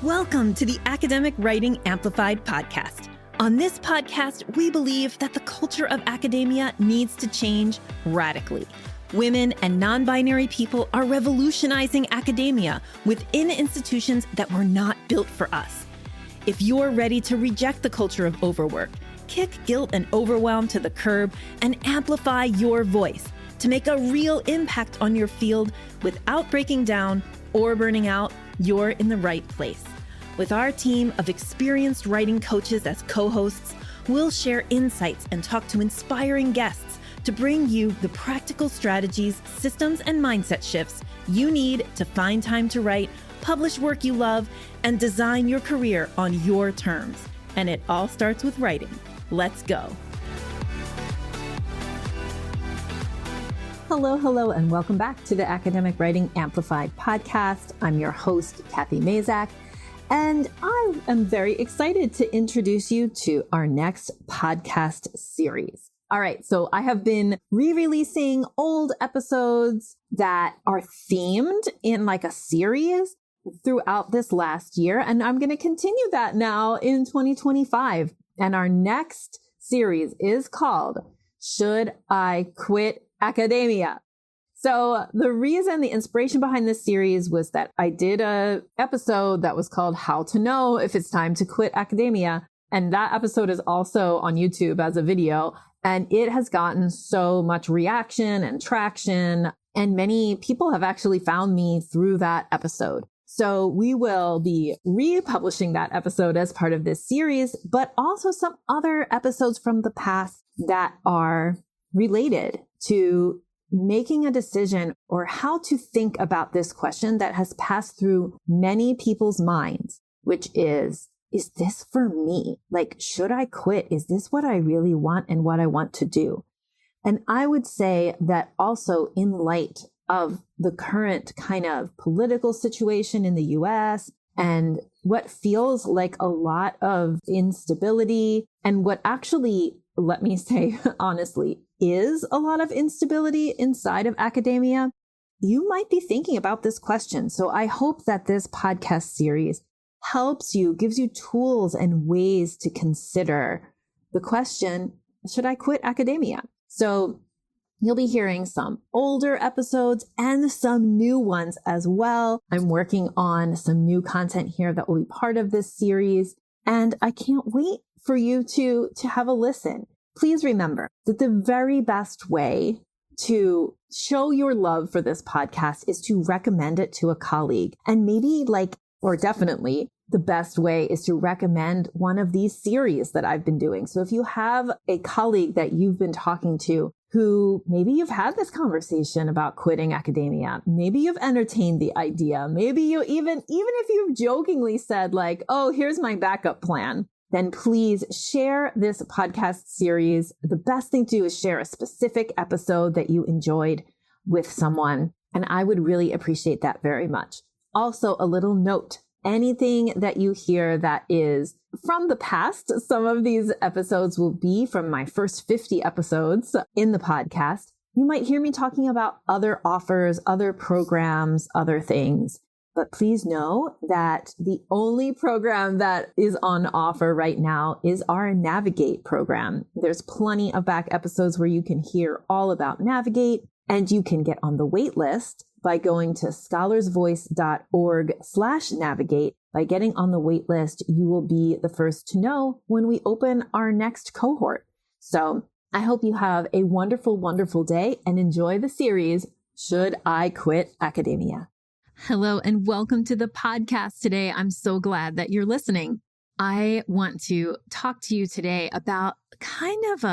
Welcome to the Academic Writing Amplified podcast. On this podcast, we believe that the culture of academia needs to change radically. Women and non-binary people are revolutionizing academia within institutions that were not built for us. If you're ready to reject the culture of overwork, kick guilt and overwhelm to the curb, and amplify your voice to make a real impact on your field without breaking down or burning out, you're in the right place. With our team of experienced writing coaches as co-hosts, we'll share insights and talk to inspiring guests to bring you the practical strategies, systems, and mindset shifts you need to find time to write, publish work you love, and design your career on your terms. And it all starts with writing. Let's go. Hello, and welcome back to the Academic Writing Amplified podcast. I'm your host, Kathy Mazak, and I am very excited to introduce you to our next podcast series. All right, so I have been re-releasing old episodes that are themed in like a series throughout this last year, and I'm going to continue that now in 2025. And our next series is called Should I Quit Academia? So the inspiration behind this series was that I did a episode that was called How to Know If It's Time to Quit Academia. And that episode is also on YouTube as a video. And it has gotten so much reaction and traction. And many people have actually found me through that episode. So we will be republishing that episode as part of this series, but also some other episodes from the past that are related to making a decision or how to think about this question that has passed through many people's minds, which is this for me? Like, should I quit? Is this what I really want and what I want to do? And I would say that also in light of the current kind of political situation in the US and what feels like a lot of instability and what actually, let me say honestly, is a lot of instability inside of academia, you might be thinking about this question. So I hope that this podcast series helps you, gives you tools and ways to consider the question, should I quit academia? So you'll be hearing some older episodes and some new ones as well. I'm working on some new content here that will be part of this series, and I can't wait for you to have a listen. Please remember that the very best way to show your love for this podcast is to recommend it to a colleague. And maybe definitely the best way is to recommend one of these series that I've been doing. So if you have a colleague that you've been talking to who maybe you've had this conversation about quitting academia, maybe you've entertained the idea, maybe you even if you've jokingly said like, oh, here's my backup plan, then please share this podcast series. The best thing to do is share a specific episode that you enjoyed with someone. And I would really appreciate that very much. Also, a little note, anything that you hear that is from the past, some of these episodes will be from my first 50 episodes in the podcast. You might hear me talking about other offers, other programs, other things. But please know that the only program that is on offer right now is our Navigate program. There's plenty of back episodes where you can hear all about Navigate, and you can get on the wait list by going to scholarsvoice.org/navigate. By getting on the wait list, you will be the first to know when we open our next cohort. So I hope you have a wonderful, wonderful day and enjoy the series, Should I Quit Academia? Hello, and welcome to the podcast today. I'm so glad that you're listening. I want to talk to you today about kind of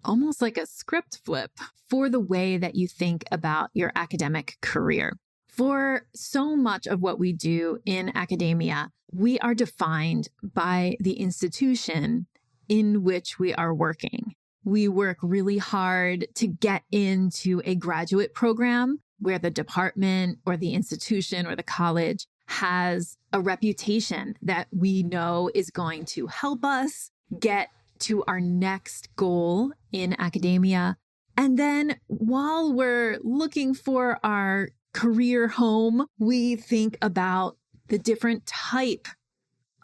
almost like a script flip for the way that you think about your academic career. For so much of what we do in academia, we are defined by the institution in which we are working. We work really hard to get into a graduate program where the department or the institution or the college has a reputation that we know is going to help us get to our next goal in academia. And then while we're looking for our career home, we think about the different type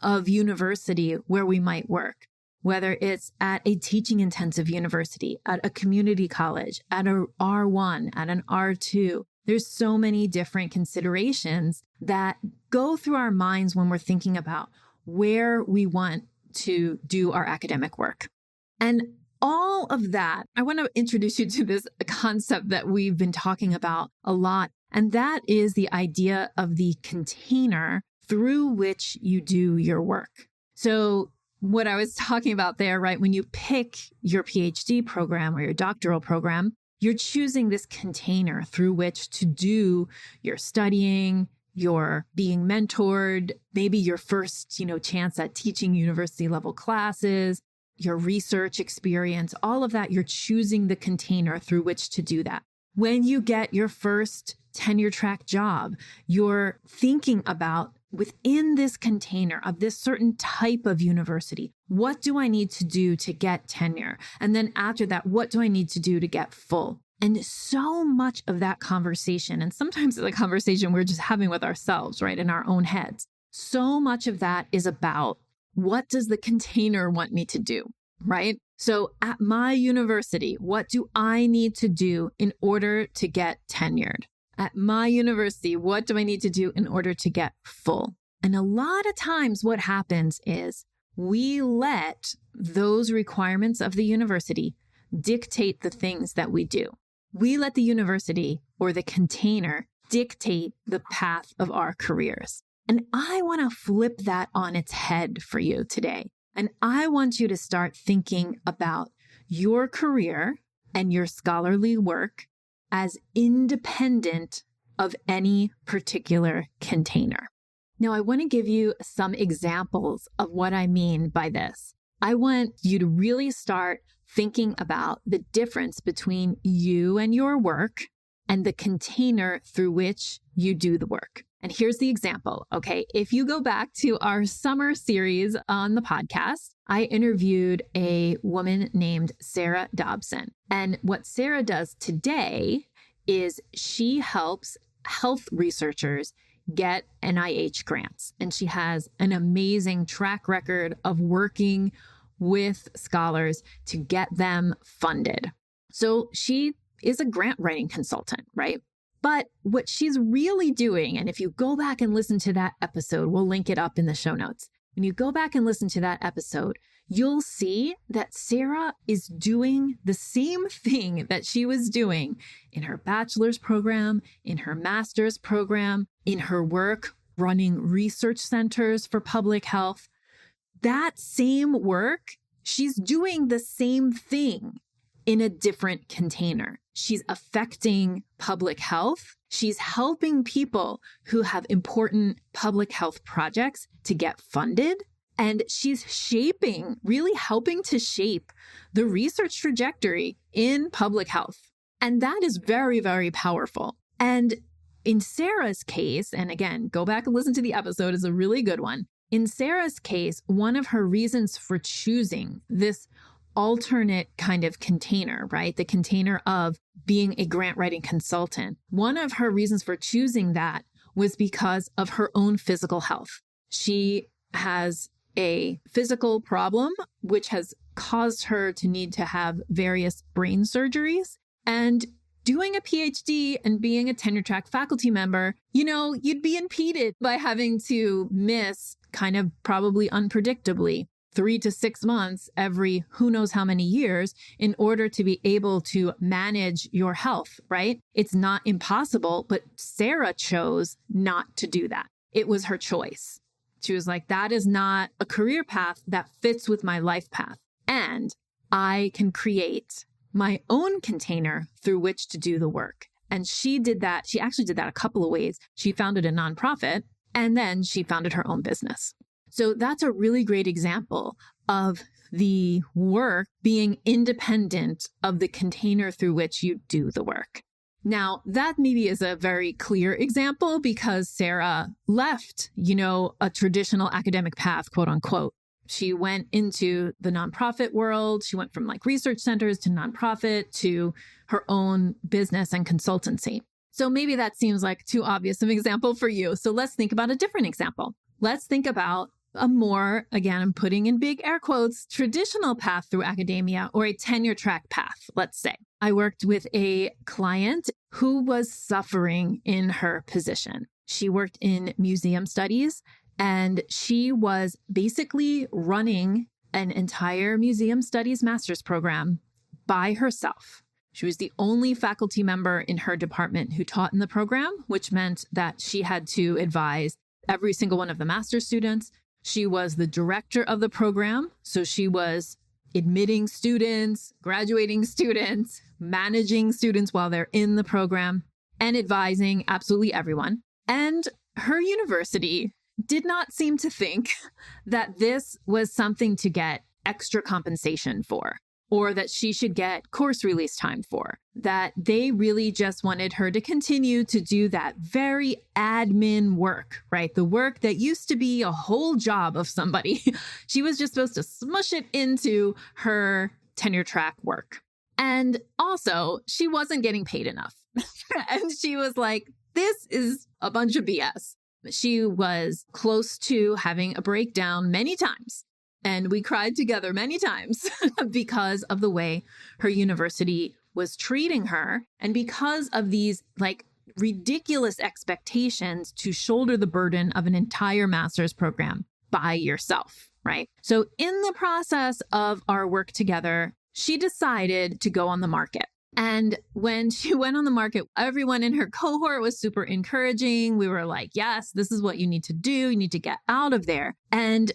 of university where we might work, whether it's at a teaching intensive university, at a community college, at a R1, at an R2. There's so many different considerations that go through our minds when we're thinking about where we want to do our academic work. And all of that, I want to introduce you to this concept that we've been talking about a lot. And that is the idea of the container through which you do your work. So what I was talking about there, right? When you pick your PhD program or your doctoral program, you're choosing this container through which to do your studying, your being mentored, maybe your first, chance at teaching university level classes, your research experience, all of that, you're choosing the container through which to do that. When you get your first tenure-track job, you're thinking about within this container of this certain type of university, what do I need to do to get tenure? And then after that, what do I need to do to get full? And so much of that conversation, and sometimes it's a conversation we're just having with ourselves, right, in our own heads. So much of that is about what does the container want me to do, right? So at my university, what do I need to do in order to get tenured? At my university, what do I need to do in order to get full? And a lot of times what happens is we let those requirements of the university dictate the things that we do. We let the university or the container dictate the path of our careers. And I want to flip that on its head for you today. And I want you to start thinking about your career and your scholarly work as independent of any particular container. Now, I want to give you some examples of what I mean by this. I want you to really start thinking about the difference between you and your work and the container through which you do the work. And here's the example, okay? If you go back to our summer series on the podcast, I interviewed a woman named Sarah Dobson. And what Sarah does today is she helps health researchers get NIH grants. And she has an amazing track record of working with scholars to get them funded. So she is a grant writing consultant, right? But what she's really doing, and if you go back and listen to that episode, we'll link it up in the show notes. When you go back and listen to that episode, you'll see that Sarah is doing the same thing that she was doing in her bachelor's program, in her master's program, in her work running research centers for public health. That same work, she's doing the same thing in a different container. She's affecting public health. She's helping people who have important public health projects to get funded. And she's really helping to shape the research trajectory in public health. And that is very, very powerful. And in Sarah's case, and again, go back and listen to the episode, it's a really good one. In Sarah's case, one of her reasons for choosing this alternate kind of container, right? The container of being a grant writing consultant. One of her reasons for choosing that was because of her own physical health. She has a physical problem, which has caused her to need to have various brain surgeries. And doing a PhD and being a tenure-track faculty member, you'd be impeded by having to miss kind of probably unpredictably 3 to 6 months every who knows how many years in order to be able to manage your health, right? It's not impossible, but Sarah chose not to do that. It was her choice. She was like, that is not a career path that fits with my life path. And I can create my own container through which to do the work. And she did that. She actually did that a couple of ways. She founded a nonprofit and then she founded her own business. So that's a really great example of the work being independent of the container through which you do the work. Now, that maybe is a very clear example because Sarah left, a traditional academic path, quote unquote. She went into the nonprofit world. She went from research centers to nonprofit to her own business and consultancy. So maybe that seems like too obvious of an example for you. So let's think about a different example. Let's think about a more, again, I'm putting in big air quotes, traditional path through academia, or a tenure track path, let's say. I worked with a client who was suffering in her position. She worked in museum studies, and she was basically running an entire museum studies master's program by herself. She was the only faculty member in her department who taught in the program, which meant that she had to advise every single one of the master's students. She was the director of the program, so she was admitting students, graduating students, managing students while they're in the program, and advising absolutely everyone. And her university did not seem to think that this was something to get extra compensation for, or that she should get course release time for, that they really just wanted her to continue to do that very admin work, right? The work that used to be a whole job of somebody. She was just supposed to smush it into her tenure track work. And also, she wasn't getting paid enough. And she was like, this is a bunch of BS. She was close to having a breakdown many times. And we cried together many times because of the way her university was treating her. And because of these ridiculous expectations to shoulder the burden of an entire master's program by yourself, right? So in the process of our work together, she decided to go on the market. And when she went on the market, everyone in her cohort was super encouraging. We were like, yes, this is what you need to do. You need to get out of there. And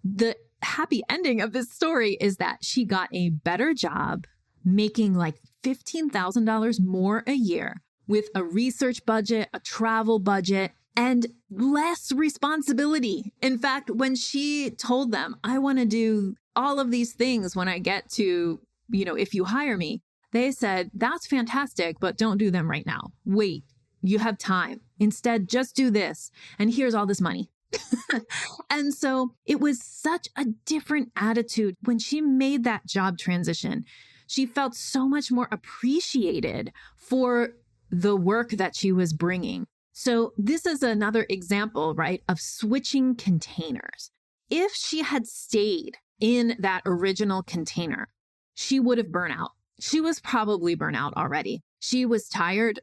the happy ending of this story is that she got a better job, making like $15,000 more a year with a research budget, a travel budget, and less responsibility. In fact, when she told them, I want to do all of these things when I get to, if you hire me, they said, that's fantastic, but don't do them right now. Wait, you have time. Instead, just do this. And here's all this money. And so it was such a different attitude when she made that job transition. She felt so much more appreciated for the work that she was bringing. So this is another example, right, of switching containers. If she had stayed in that original container, she would have burnt out. She was probably burnt out already. She was tired.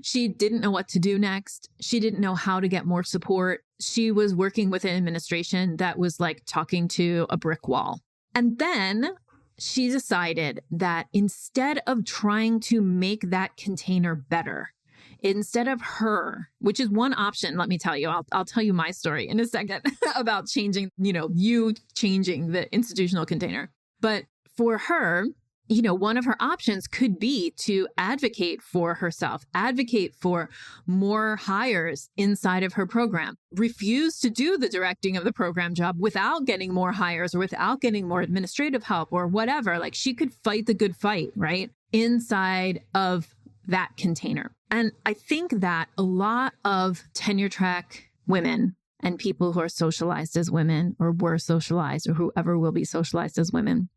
She didn't know what to do next. She didn't know how to get more support. She was working with an administration that was like talking to a brick wall. And then she decided that instead of trying to make that container better, instead of her, which is one option, let me tell you, I'll tell you my story in a second about changing, you changing the institutional container. But for her, one of her options could be to advocate for herself, advocate for more hires inside of her program, refuse to do the directing of the program job without getting more hires or without getting more administrative help or whatever. Like she could fight the good fight, right? Inside of that container. And I think that a lot of tenure track women and people who are socialized as women or were socialized or whoever will be socialized as women,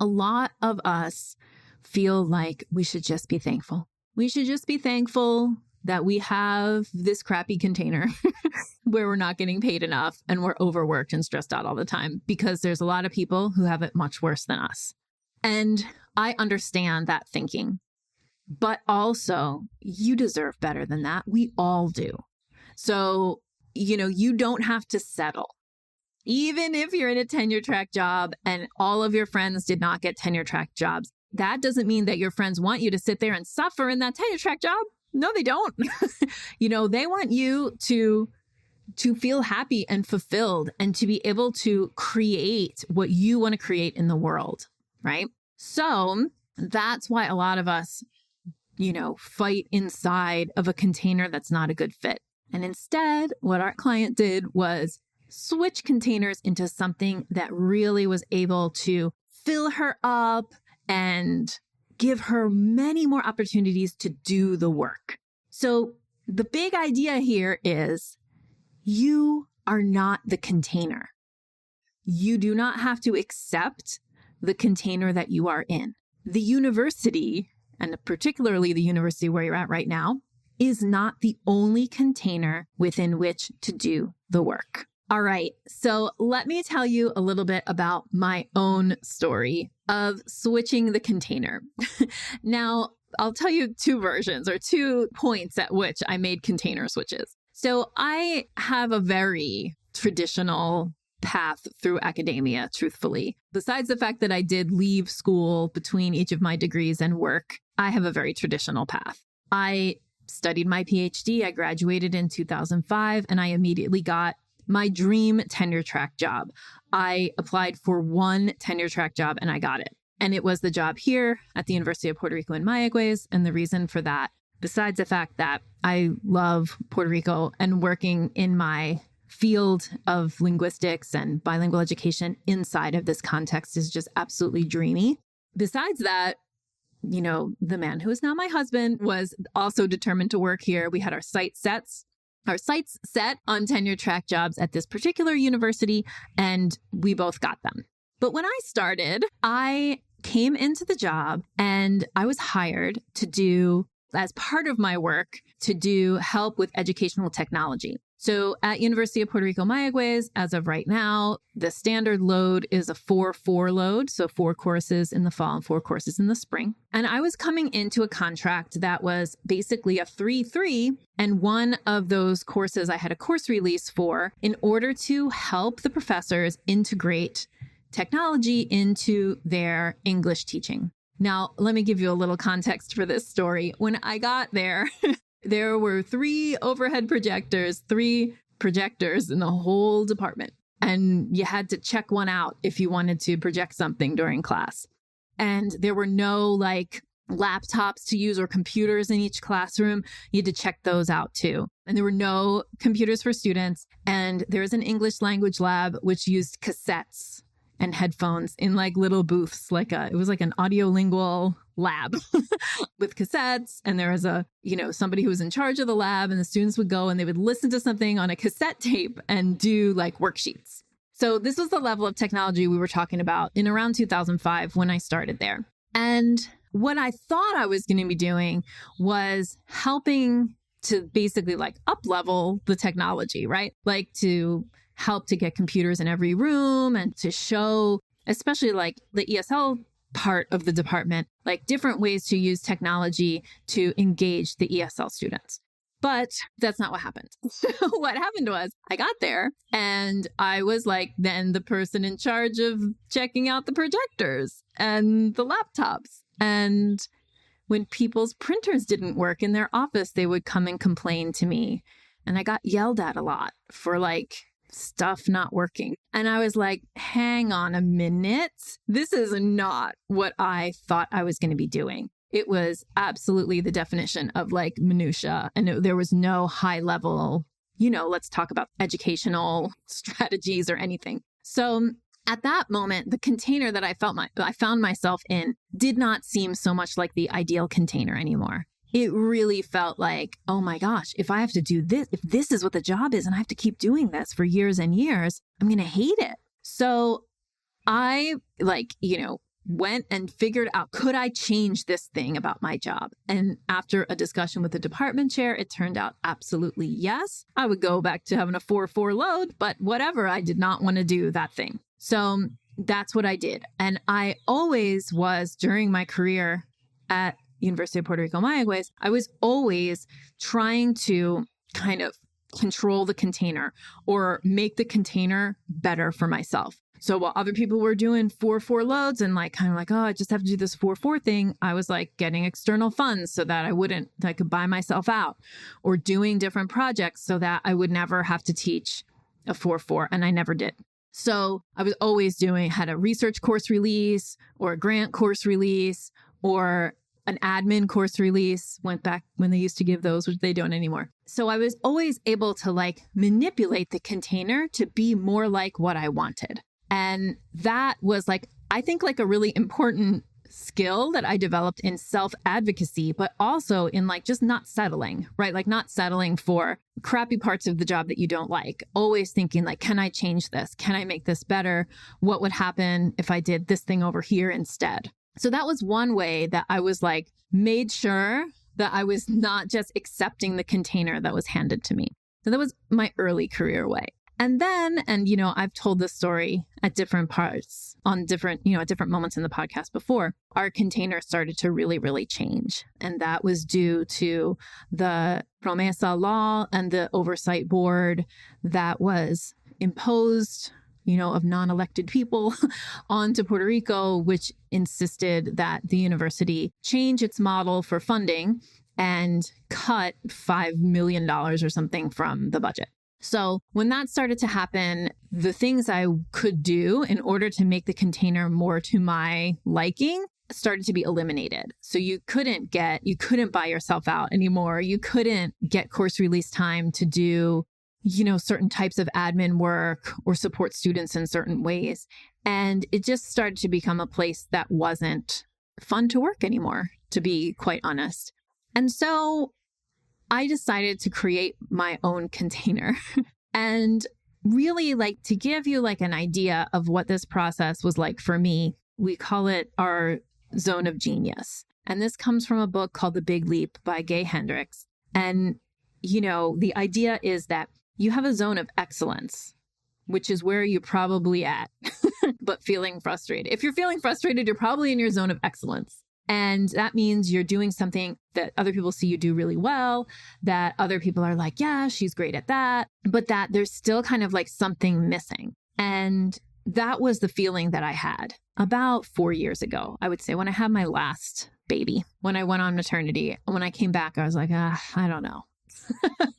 a lot of us feel like we should just be thankful. We should just be thankful that we have this crappy container where we're not getting paid enough and we're overworked and stressed out all the time because there's a lot of people who have it much worse than us. And I understand that thinking, but also you deserve better than that. We all do. So, you don't have to settle. Even if you're in a tenure track job and all of your friends did not get tenure track jobs, that doesn't mean that your friends want you to sit there and suffer in that tenure track job. No, they don't. They want you to feel happy and fulfilled and to be able to create what you want to create in the world, right? So that's why a lot of us, fight inside of a container that's not a good fit. And instead, what our client did was switch containers into something that really was able to fill her up and give her many more opportunities to do the work. So the big idea here is you are not the container. You do not have to accept the container that you are in. The university, and particularly the university where you're at right now, is not the only container within which to do the work. All right. So let me tell you a little bit about my own story of switching the container. Now, I'll tell you two versions or 2 points at which I made container switches. So I have a very traditional path through academia, truthfully. Besides the fact that I did leave school between each of my degrees and work, I have a very traditional path. I studied my PhD. I graduated in 2005, and I immediately got my dream tenure track job. I applied for one tenure track job and I got it. And it was the job here at the University of Puerto Rico in Mayagüez. And the reason for that, besides the fact that I love Puerto Rico and working in my field of linguistics and bilingual education inside of this context is just absolutely dreamy. Besides that, the man who is now my husband was also determined to work here. We had our sights set on tenure track jobs at this particular university, and we both got them. But when I started, I came into the job and I was hired to do, as part of my work, to do help with educational technology. So at University of Puerto Rico Mayagüez, as of right now, the standard load is a 4-4 load. So 4 courses in the fall and 4 courses in the spring. And I was coming into a contract that was basically a 3-3. And one of those courses I had a course release for in order to help the professors integrate technology into their English teaching. Now, let me give you a little context for this story. When I got there, there were 3 overhead projectors, 3 projectors in the whole department. And you had to check one out if you wanted to project something during class. And there were no laptops to use or computers in each classroom. You had to check those out too. And there were no computers for students. And there was an English language lab which used cassettes and headphones in little booths. It was like an audiolingual lab with cassettes. And there was somebody who was in charge of the lab, and the students would go and they would listen to something on a cassette tape and do worksheets. So this was the level of technology we were talking about in around 2005 when I started there. And what I thought I was going to be doing was helping to basically up-level the technology, right? To help to get computers in every room and to show, especially the ESL part of the department, different ways to use technology to engage the ESL students. But that's not what happened. What happened was I got there and I was then the person in charge of checking out the projectors and the laptops. And when people's printers didn't work in their office, they would come and complain to me. And I got yelled at a lot for stuff not working. And I was hang on a minute. This is not what I thought I was going to be doing. It was absolutely the definition of minutia. And there was no high level, let's talk about educational strategies or anything. So at that moment, the container that I found myself in did not seem so much like the ideal container anymore. It really felt oh my gosh, if I have to do this, if this is what the job is and I have to keep doing this for years and years, I'm going to hate it. So I went and figured out, could I change this thing about my job? And after a discussion with the department chair, it turned out absolutely yes. I would go back to having a 4-4 load, but whatever, I did not want to do that thing. So that's what I did. And I always was, during my career at University of Puerto Rico Mayagüez, I was always trying to kind of control the container or make the container better for myself. So while other people were doing 4-4 loads and oh, I just have to do this 4-4 thing, I was getting external funds so that I could buy myself out, or doing different projects so that I would never have to teach a 4-4. And I never did. So I was always had a research course release or a grant course release or an admin course release. Went back when they used to give those, which they don't anymore. So I was always able to manipulate the container to be more like what I wanted. And that was I think a really important skill that I developed in self-advocacy, but also in just not settling, right? Not settling for crappy parts of the job that you don't like. Always thinking can I change this? Can I make this better? What would happen if I did this thing over here instead? So that was one way that I was made sure that I was not just accepting the container that was handed to me. So that was my early career way. And then, I've told this story at different parts on different, at different moments in the podcast before, our container started to really, really change. And that was due to the Promesa law and the oversight board that was imposed, of non-elected people onto Puerto Rico, which insisted that the university change its model for funding and cut $5 million or something from the budget. So when that started to happen, the things I could do in order to make the container more to my liking started to be eliminated. So you couldn't buy yourself out anymore. You couldn't get course release time to do, certain types of admin work or support students in certain ways. And it just started to become a place that wasn't fun to work anymore, to be quite honest. And so I decided to create my own container and really to give you an idea of what this process was like for me. We call it our zone of genius. And this comes from a book called The Big Leap by Gay Hendricks. And, the idea is that you have a zone of excellence, which is where you're probably at, but feeling frustrated. If you're feeling frustrated, you're probably in your zone of excellence. And that means you're doing something that other people see you do really well, that other people are like, yeah, she's great at that, but that there's still kind of something missing. And that was the feeling that I had about 4 years ago, I would say, when I had my last baby, when I went on maternity. When I came back, I was like, I don't know.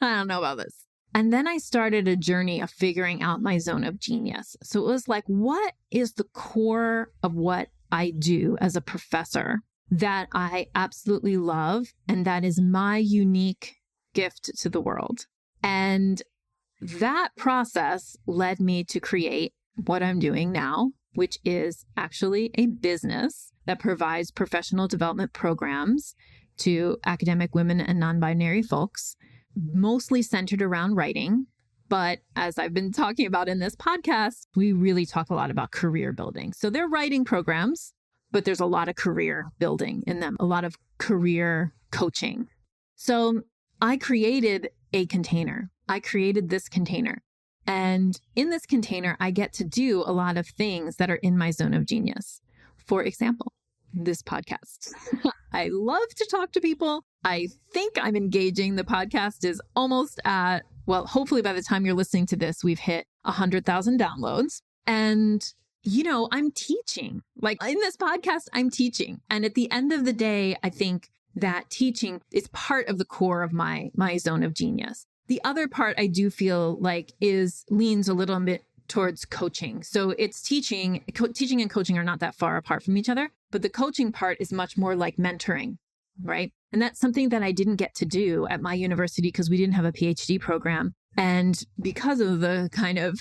I don't know about this. And then I started a journey of figuring out my zone of genius. So it was what is the core of what I do as a professor that I absolutely love, and that is my unique gift to the world? And that process led me to create what I'm doing now, which is actually a business that provides professional development programs to academic women and non-binary folks, mostly centered around writing. But as I've been talking about in this podcast, we really talk a lot about career building. So they're writing programs, but there's a lot of career building in them, a lot of career coaching. So I created a container. I created this container. And in this container, I get to do a lot of things that are in my zone of genius. For example, this podcast. I love to talk to people. I think I'm engaging. The podcast is almost at, hopefully by the time you're listening to this, we've hit 100,000 downloads. And I'm teaching. In this podcast, I'm teaching. And at the end of the day, I think that teaching is part of the core of my zone of genius. The other part I do feel leans a little bit towards coaching. So it's teaching and coaching are not that far apart from each other, but the coaching part is much more like mentoring, right? And that's something that I didn't get to do at my university because we didn't have a PhD program. And because of the kind of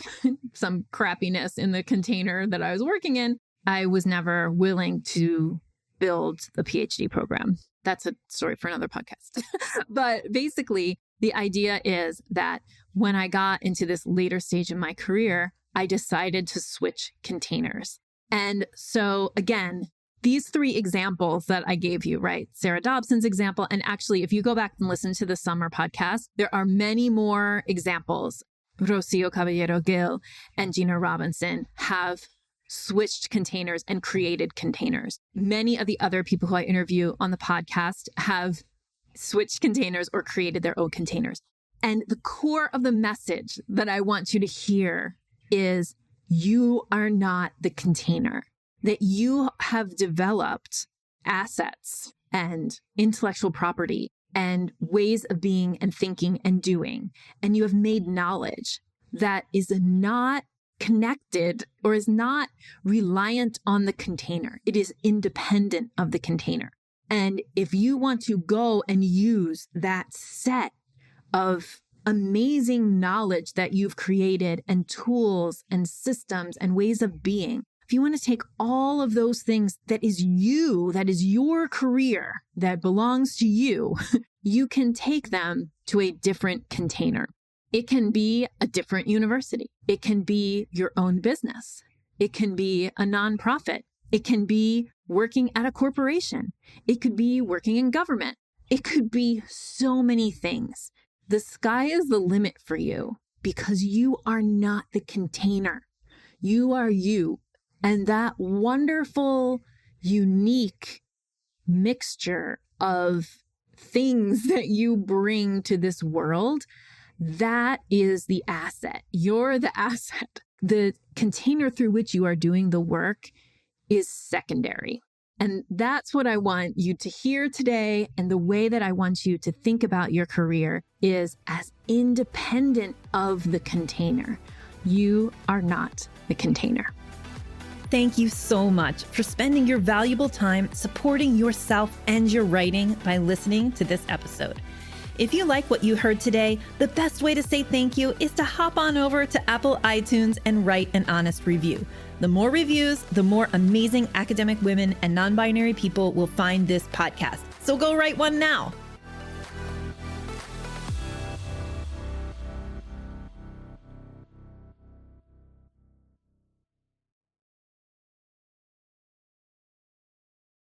some crappiness in the container that I was working in, I was never willing to build the PhD program. That's a story for another podcast. But basically, the idea is that when I got into this later stage in my career, I decided to switch containers. And so again, these three examples that I gave you, right? Sarah Dobson's example. And actually, if you go back and listen to the summer podcast, there are many more examples. Rocio Caballero Gil and Gina Robinson have switched containers and created containers. Many of the other people who I interview on the podcast have switched containers or created their own containers. And the core of the message that I want you to hear is you are not the container, that you have developed assets and intellectual property and ways of being and thinking and doing. And you have made knowledge that is not connected or is not reliant on the container. It is independent of the container. And if you want to go and use that set of amazing knowledge that you've created and tools and systems and ways of being, if you want to take all of those things that is you, that is your career, that belongs to you, you can take them to a different container. It can be a different university. It can be your own business. It can be a nonprofit. It can be working at a corporation. It could be working in government. It could be so many things. The sky is the limit for you. because you are not the container. You are you. And that wonderful, unique mixture of things that you bring to this world, that is the asset. You're the asset. The container through which you are doing the work is secondary. And that's what I want you to hear today. And the way that I want you to think about your career is as independent of the container. You are not the container. Thank you so much for spending your valuable time supporting yourself and your writing by listening to this episode. If you like what you heard today, the best way to say thank you is to hop on over to Apple iTunes and write an honest review. The more reviews, the more amazing academic women and non-binary people will find this podcast. So go write one now.